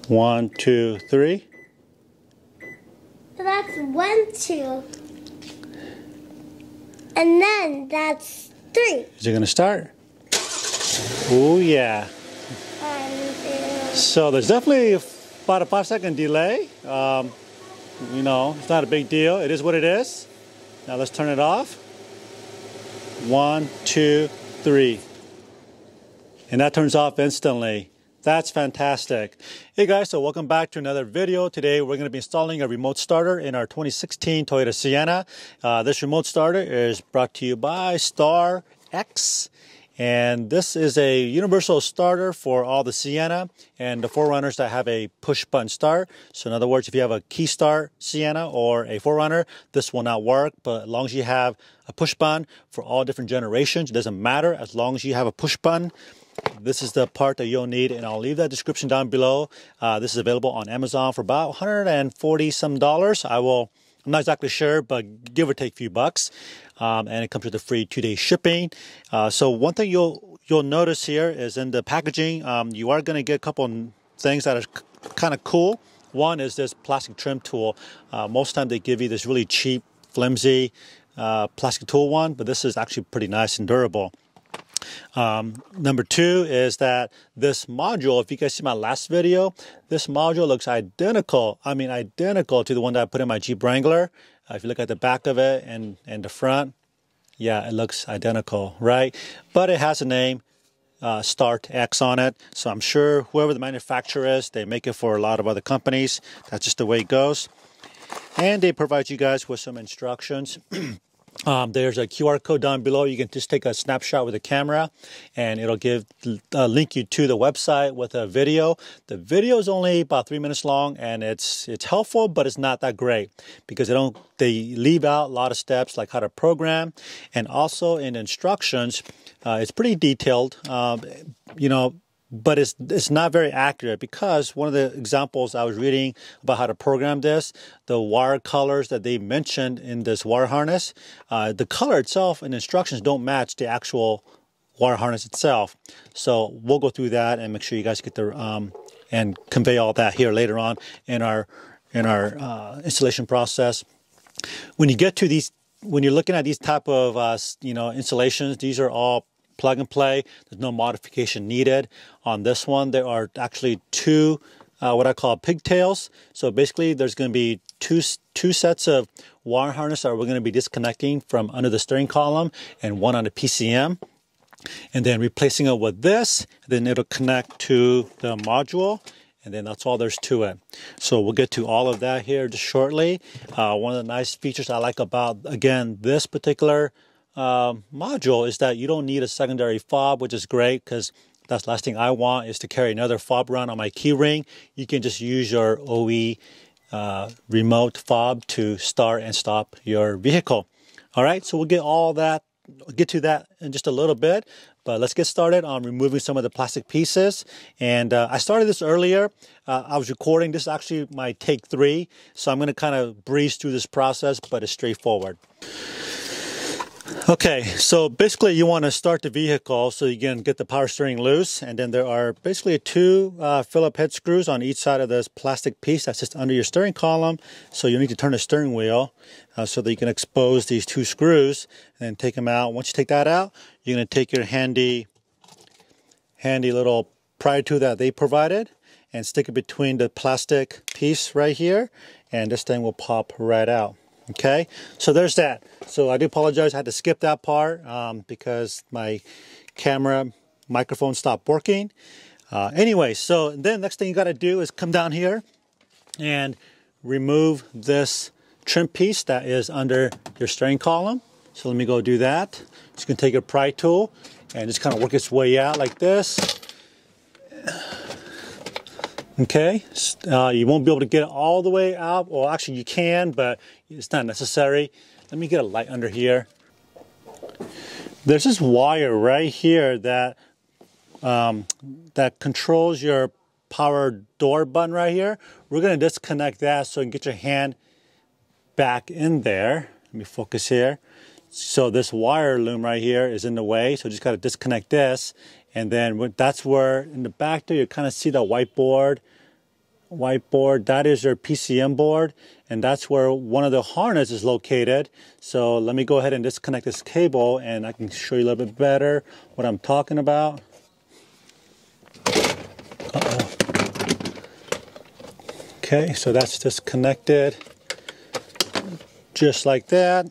1, 2, 3. So that's 1, 2. And then that's 3. Is it going to start? Oh, yeah. 1, 2. So there's definitely about a 5-second delay. You know, it's not a big deal. It is what it is. Now let's turn it off. 1, 2, 3. And that turns off instantly. That's fantastic. Hey guys, so welcome back to another video. Today we're going to be installing a remote starter in our 2016 Toyota Sienna. This remote starter is brought to you by Star X. And this is a universal starter for all the Sienna and the 4Runners that have a push button start. So in other words, if you have a key start Sienna or a 4Runner, this will not work. But as long as you have a push button for all different generations, it doesn't matter. As long as you have a push button, this is the part that you'll need, and I'll leave that description down below. This is available on Amazon for about $140 some. I'm not exactly sure, but give or take a few bucks. And it comes with a free 2-day shipping. So one thing you'll notice here is in the packaging, you are going to get a couple things that are kind of cool. One is this plastic trim tool. Most of the time they give you this really cheap, flimsy plastic tool one, but this is actually pretty nice and durable. Number 2 is that this module, if you guys see my last video, this module looks identical. I mean, identical to the one that I put in my Jeep Wrangler. If you look at the back of it and the front, yeah, it looks identical, right? But it has a name, Start X on it. So I'm sure whoever the manufacturer is, they make it for a lot of other companies. That's just the way it goes. And they provide you guys with some instructions. There's a QR code down below. You can just take a snapshot with a camera and it'll link you to the website with a video. The video is only about 3 minutes long and it's helpful, but it's not that great because they leave out a lot of steps like how to program, and also in instructions, it's pretty detailed, but it's not very accurate because one of the examples I was reading about how to program this, the wire colors that they mentioned in this wire harness, the color itself and instructions don't match the actual wire harness itself. So we'll go through that and make sure you guys get the and convey all that here later on in our installation process. When you get to these, when you're looking at these type of installations, these are all plug and play. There's no modification needed. On this one, there are actually two what I call pigtails. So basically, there's going to be two sets of wire harness that we're going to be disconnecting from under the steering column, and one on the PCM, and then replacing it with this. Then it'll connect to the module, and then that's all there's to it. So we'll get to all of that here just shortly. One of the nice features I like about, again, this particular module is that you don't need a secondary fob, which is great because that's the last thing I want is to carry another fob around on my key ring. You can just use your OE remote fob to start and stop your vehicle. All right, so we'll get to that in just a little bit, but let's get started on removing some of the plastic pieces. And I started this earlier. I was recording. This is actually my take 3, so I'm going to kind of breeze through this process, but it's straightforward. Okay, so basically you want to start the vehicle so you can get the power steering loose, and then there are basically 2 Phillips head screws on each side of this plastic piece that's just under your steering column. So you need to turn the steering wheel so that you can expose these 2 screws and then take them out. Once you take that out, you're going to take your handy little pry tool that they provided and stick it between the plastic piece right here, and this thing will pop right out. Okay, so there's that. So I do apologize, I had to skip that part because my microphone stopped working. Anyway, so then next thing you got to do is come down here and remove this trim piece that is under your steering column. So let me go do that. Just going to take a pry tool and just kind of work its way out like this. Okay, you won't be able to get it all the way out. Well, actually you can, but it's not necessary. Let me get a light under here. There's this wire right here that controls your power door button right here. We're going to disconnect that so you can get your hand back in there. Let me focus here. So this wire loom right here is in the way, so just got to disconnect this. And then that's where in the back there you kind of see the whiteboard whiteboard, that is your PCM board, and that's where one of the harness is located. So let me go ahead and disconnect this cable and I can show you a little bit better what I'm talking about. Uh-oh. Okay, so that's disconnected just like that.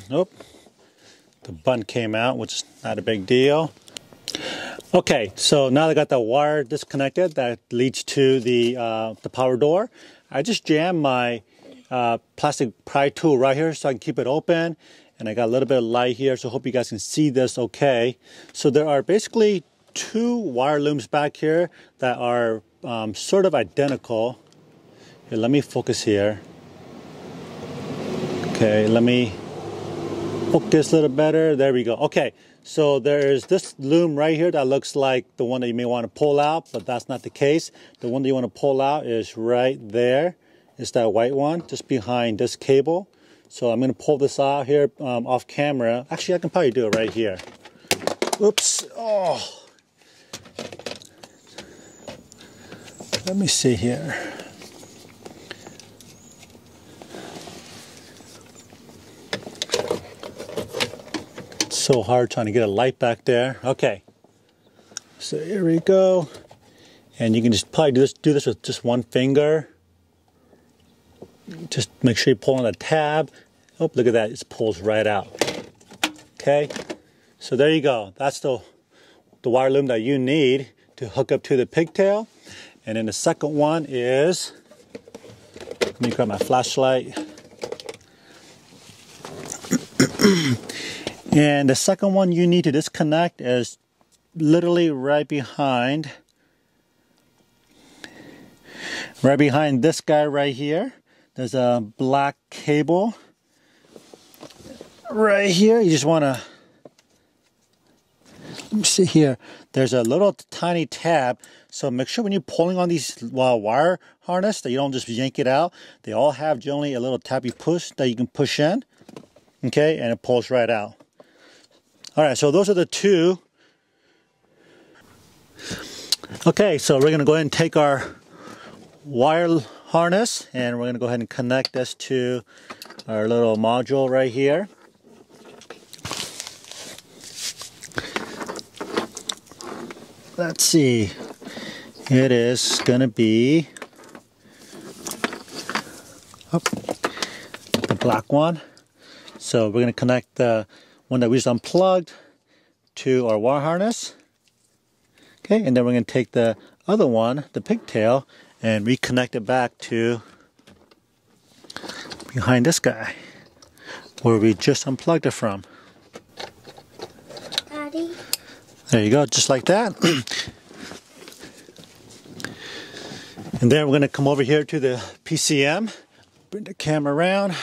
Oh, the button came out, which is not a big deal. Okay, so now I got the wire disconnected that leads to the power door. I just jammed my plastic pry tool right here so I can keep it open, and I got a little bit of light here, so I hope you guys can see this okay. So there are basically two wire looms back here that are sort of identical. Here, let me focus here. Okay, let me focus a little better. There we go. Okay. So there's this loom right here that looks like the one that you may want to pull out, but that's not the case. The one that you want to pull out is right there. It's that white one, just behind this cable. So I'm going to pull this out here off camera. Actually, I can probably do it right here. Oops. Oh. Let me see here. So hard trying to get a light back there. Okay, so here we go, and you can just probably do this with just one finger. Just make sure you pull on the tab. Oh, look at that, it pulls right out. Okay, so there you go. That's the wire loom that you need to hook up to the pigtail. And then the second one is, let me grab my flashlight. And the second one you need to disconnect is literally right behind this guy right here. There's a black cable right here. You just want to, let me see here. There's a little tiny tab. So make sure when you're pulling on these wire harness that you don't just yank it out. They all have generally a little tab you push that you can push in. Okay, and it pulls right out. All right, so those are the two. Okay, so we're gonna go ahead and take our wire harness and we're gonna go ahead and connect this to our little module right here. Let's see, it is gonna be the black one. So we're gonna connect the one that we just unplugged to our wire harness. Okay, and then we're going to take the other one, the pigtail, and reconnect it back to behind this guy, where we just unplugged it from. Daddy? There you go, just like that. And then we're going to come over here to the PCM, bring the camera around.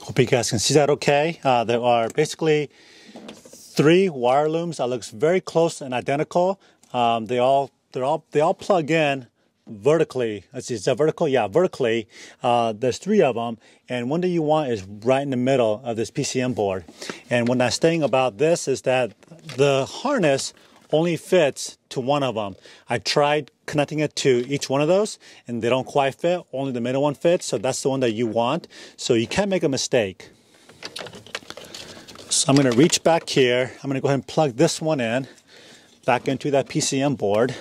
Hope you guys can see that okay. There are basically 3 wire looms that looks very close and identical. They all plug in vertically. Let's see, is that vertical? Yeah, vertically. There's 3 of them, and one that you want is right in the middle of this PCM board. And one nice thing about this is that the harness only fits to one of them. I tried connecting it to each one of those and they don't quite fit, only the middle one fits, so that's the one that you want. So you can't make a mistake. So I'm going to reach back here, I'm going to go ahead and plug this one in, back into that PCM board.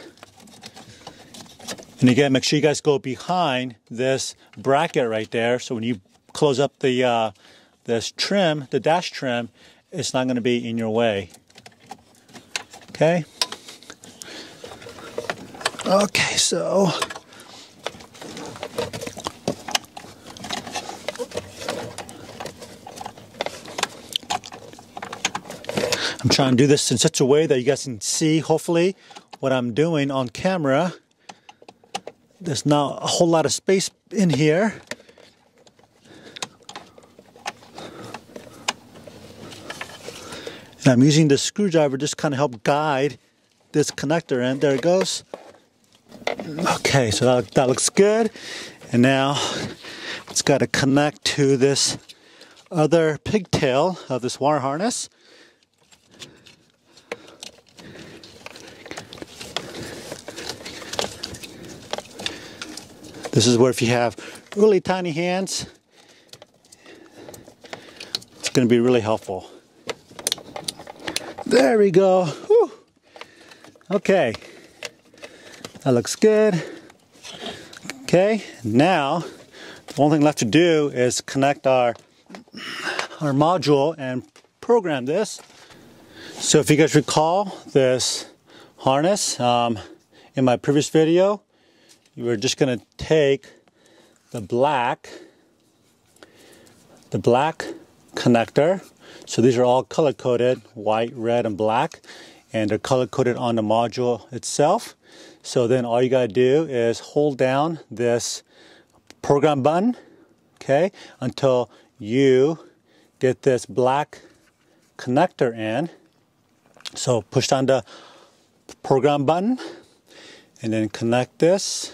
And again, make sure you guys go behind this bracket right there, so when you close up the this trim, the dash trim, it's not going to be in your way. Okay. Okay, so I'm trying to do this in such a way that you guys can see, hopefully, what I'm doing on camera. There's not a whole lot of space in here. And I'm using the screwdriver just kind of help guide this connector in. There it goes. Okay, so that looks good. And now it's got to connect to this other pigtail of this wire harness. This is where if you have really tiny hands, it's going to be really helpful. There we go. Whew. Okay, that looks good. Okay, now the only thing left to do is connect our module and program this. So if you guys recall this harness in my previous video, you were just going to take the black connector. So these are all color coded, white, red, and black, and they're color coded on the module itself. So then all you got to do is hold down this program button, okay, until you get this black connector in. So push down the program button and then connect this.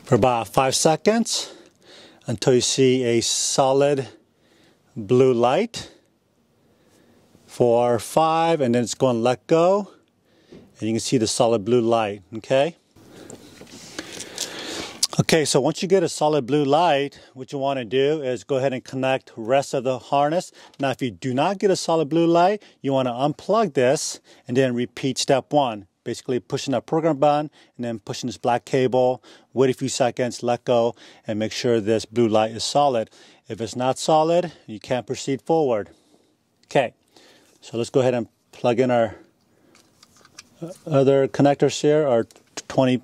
For about 5 seconds until you see a solid blue light. For 5, and then it's going to let go, and you can see the solid blue light. Okay, so once you get a solid blue light, what you want to do is go ahead and connect the rest of the harness. Now if you do not get a solid blue light, you want to unplug this and then repeat step 1. Basically pushing that program button and then pushing this black cable, wait a few seconds, let go, and make sure this blue light is solid. If it's not solid, you can't proceed forward. Okay, so let's go ahead and plug in our other connectors here, our 20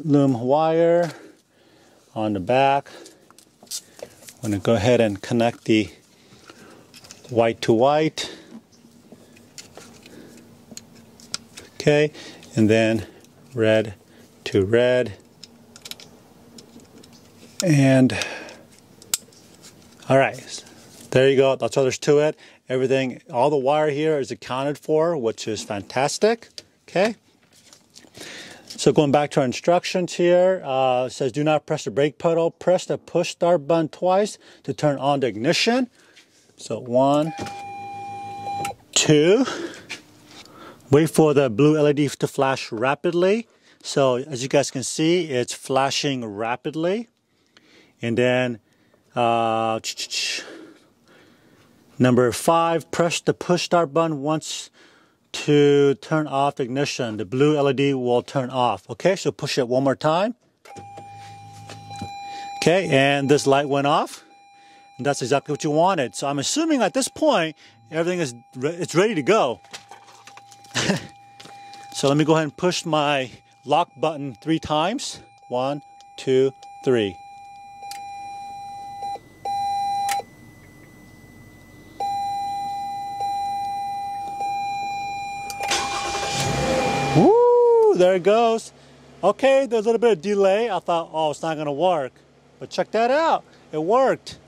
lumen wire on the back. I'm going to go ahead and connect the white to white. Okay, and then red to red. And all right, there you go. That's all there's to it. Everything, all the wire here is accounted for, which is fantastic. Okay. So going back to our instructions here, it says do not press the brake pedal. Press the push start button twice to turn on the ignition. So 1, 2. Wait for the blue LED to flash rapidly. So as you guys can see, it's flashing rapidly. And then number 5, press the push start button once to turn off the ignition. The blue LED will turn off. Okay, so push it one more time. Okay, and this light went off. And that's exactly what you wanted. So I'm assuming at this point, everything it's ready to go. So let me go ahead and push my lock button 3 times. 1, 2, 3. Woo! There it goes. Okay, there's a little bit of delay. I thought, oh, it's not going to work. But check that out. It worked.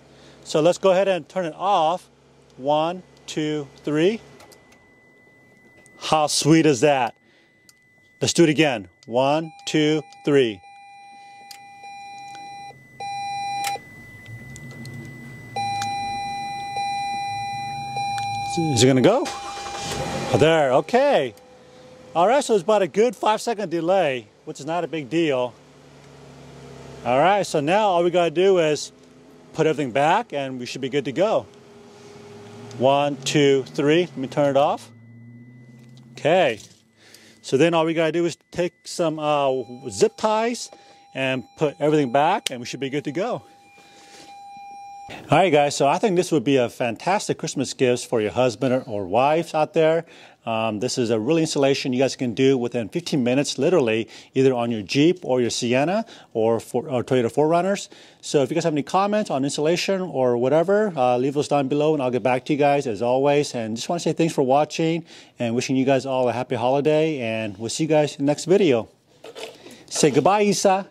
So let's go ahead and turn it off. 1, 2, 3. How sweet is that? Let's do it again. 1, 2, 3. Is it gonna go? Oh, there, okay. All right, so it's about a good 5-second delay, which is not a big deal. All right, so now all we gotta do is put everything back and we should be good to go. 1, 2, 3, let me turn it off. Okay, so then all we gotta do is take some zip ties and put everything back and we should be good to go. All right, guys, so I think this would be a fantastic Christmas gift for your husband or wife out there. This is a real installation you guys can do within 15 minutes, literally, either on your Jeep or your Sienna or Toyota 4Runners. So if you guys have any comments on installation or whatever, leave those down below and I'll get back to you guys as always. And just want to say thanks for watching and wishing you guys all a happy holiday, and we'll see you guys in the next video. Say goodbye, Isa.